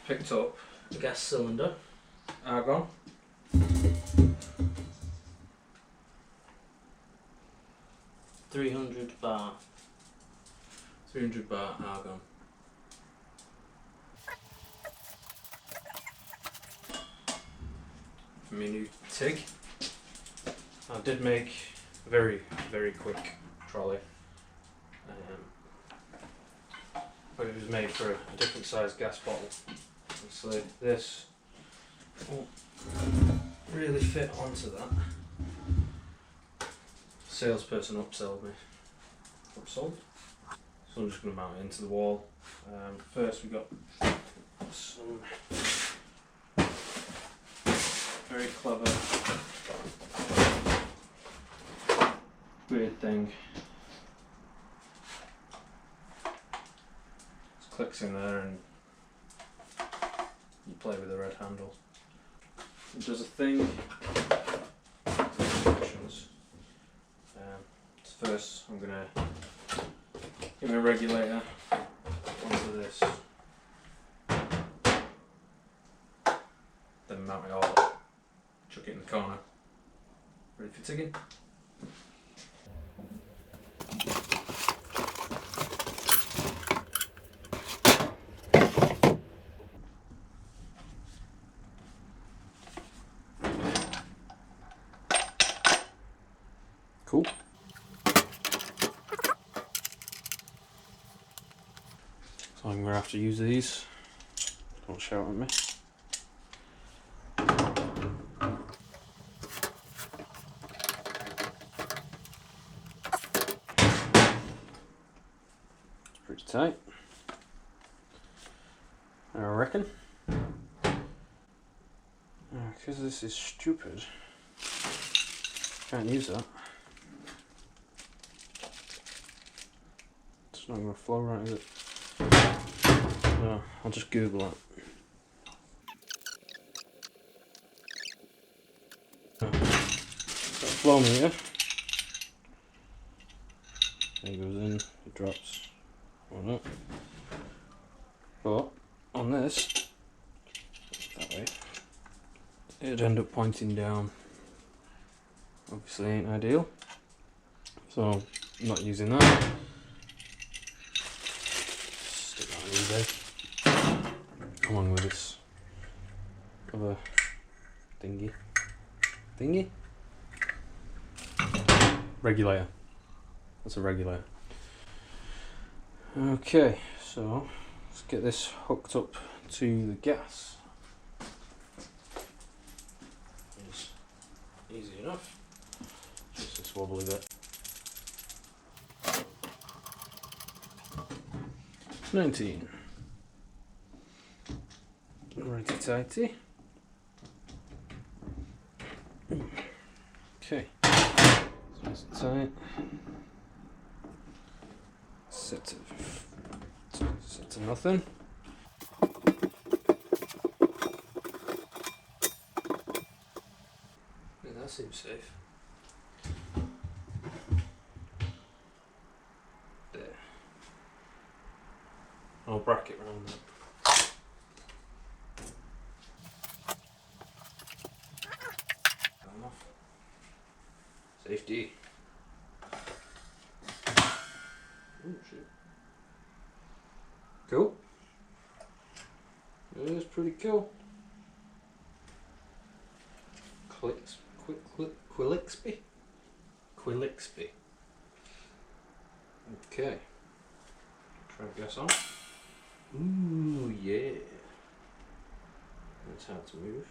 picked up the gas cylinder, argon. 300 bar. 300 bar argon. For my new TIG. I did make a very quick trolley. But it was made for a different size gas bottle. Obviously this won't really fit onto that. Salesperson upsold. So I'm just going to mount it into the wall. First we got some very clever weird thing. It clicks in there and you play with the red handle. It does a thing. First I'm going to get my regulator onto this, then mount it all up, chuck it in the corner, ready for tigging. Cool. So I'm going to have to use these. Don't shout at me. It's pretty tight, I reckon. Because this is stupid, can't use that. It's not going to flow right, is it? No, I'll just Google it. Got a flow meter. It goes in, it drops, or not. But on this, that way, it'd end up pointing down. Obviously ain't ideal, so I'm not using that. Stick that on eBay. Along with this other thingy? Regulator. That's a regulator. Okay, so let's get this hooked up to the gas. It's easy enough. Just this wobbly bit. 19. Righty tighty. Okay, so it's tight. Set to nothing. Yeah, that seems safe. There. I'll bracket around that. Safety. Oh shit. Cool. It is pretty cool. Quilixby. Okay. Try to guess on. Ooh yeah. That's how to move.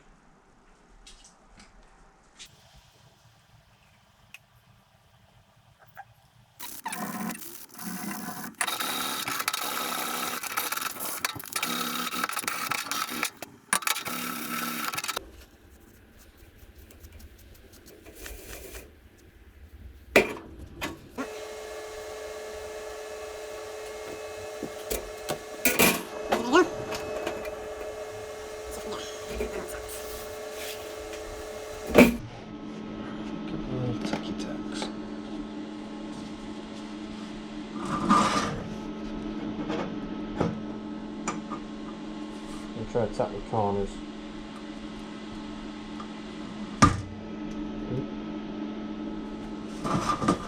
attack the corners.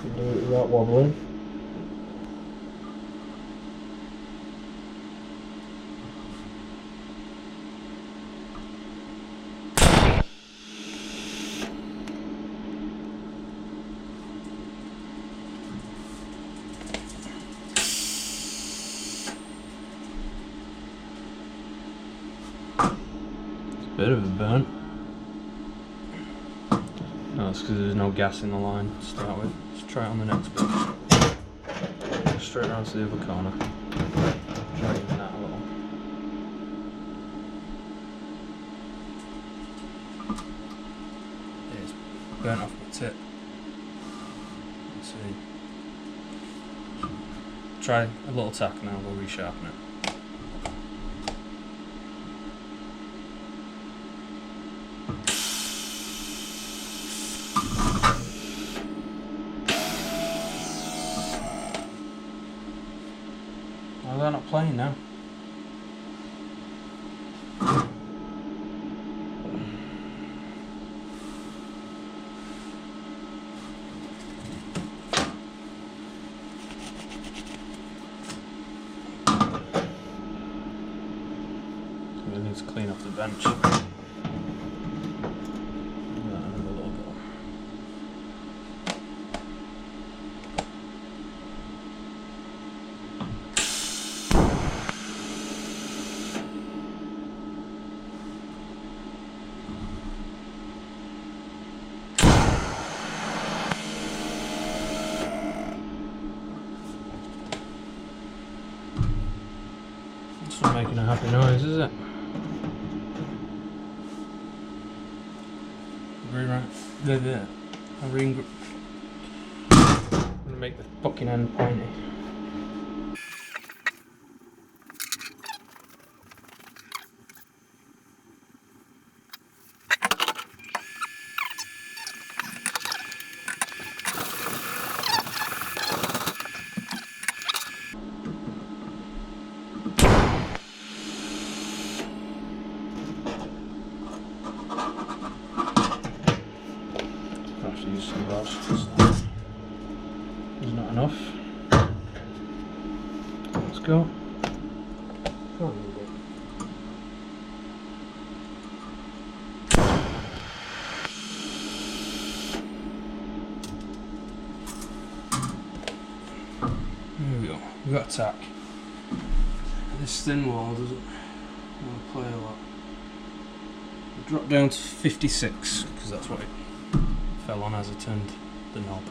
You do it without wobbling. Bit of a burn. No, it's because there's no gas in the line to start with. Let's try it on the next bit. Go straight around to the other corner. Try even that a little. It's burnt off my tip. Let's see. Try a little tack now, we'll resharpen it. Well, they're not playing now. We need to clean off the bench. It's not making a happy noise, is it? There. I'm gonna make the fucking end pointy. Use some rods. There's not enough. Let's go. Come on, there we go. We've got a tack. This thin wall doesn't want to play a lot. Drop down to 56 because that's what it fell on as I turned the knob.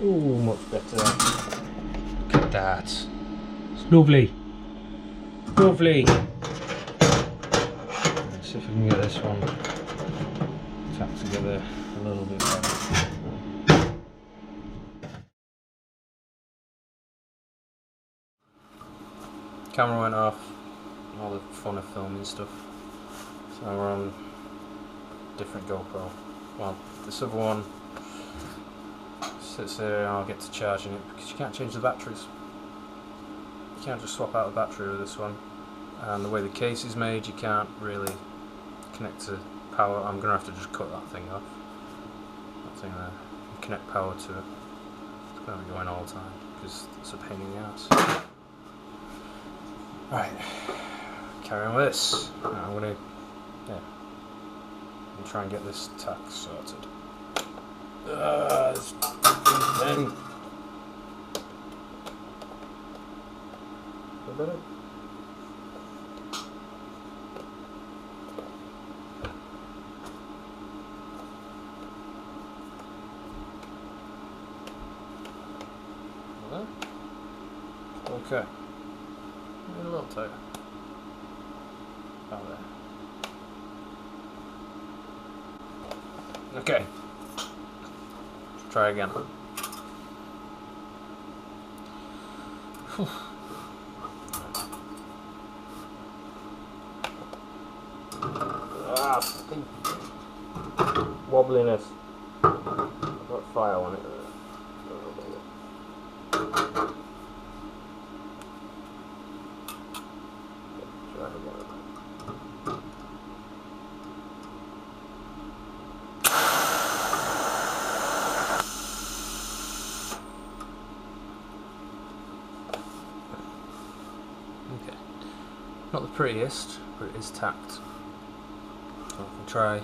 Ooh, much better. Look at that. It's lovely. Lovely. Let's see if we can get this one tacked together a little bit better. Camera went off. All the fun of filming stuff. So we're on different GoPro. Well, this other one sits there and I'll get to charging it because you can't change the batteries. You can't just swap out the battery with this one, and the way the case is made you can't really connect to power. I'm going to have to just cut that thing off, that thing there, and connect power to it. It's going to be going all the time because it's a pain in the ass. Right, carry on with this. Now I'm going to try and get this tack sorted. This thing. Better. Okay. A little tighter. About there. Okay. Try again. Wobbliness. I've got fire on it. Try again. Okay. Not the prettiest, but it is tacked. So I can try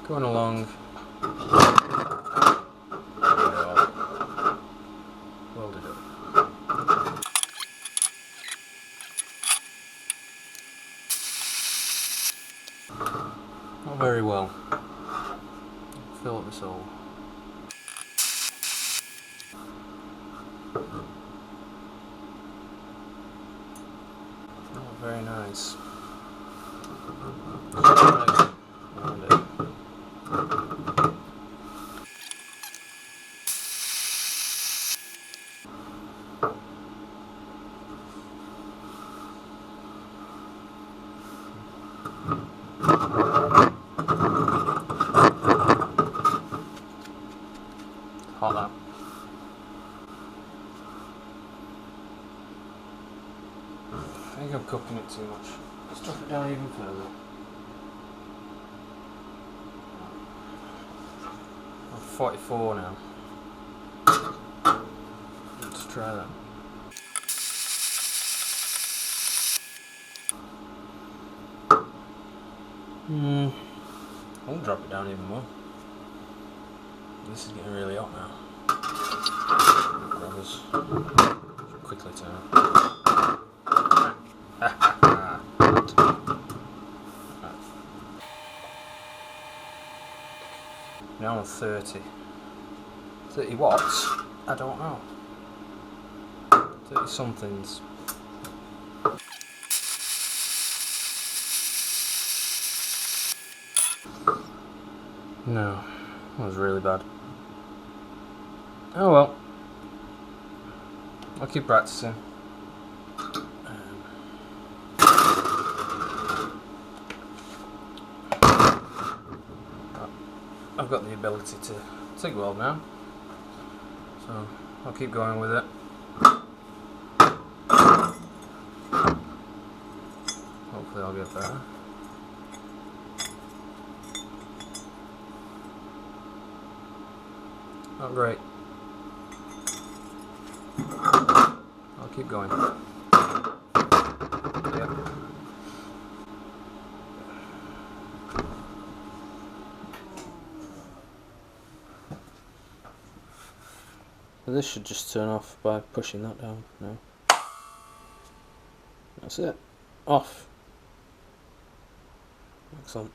going along. Welded up. Not very well. Fill up this hole. Not very nice. Hot that. I think I'm cooking it too much. Let's drop it down even further. I'm 44 now. Let's try that. I'll drop it down even more. This is getting really hot now. Brothers, should quickly turn. Now I'm 30. 30 watts? I don't know. 30 somethings. No, that was really bad. Oh well. I'll keep practicing. I've got the ability to TIG weld now, so I'll keep going with it. Hopefully I'll get better. Not great. I'll keep going. Yep. This should just turn off by pushing that down now. That's it. Off. Excellent.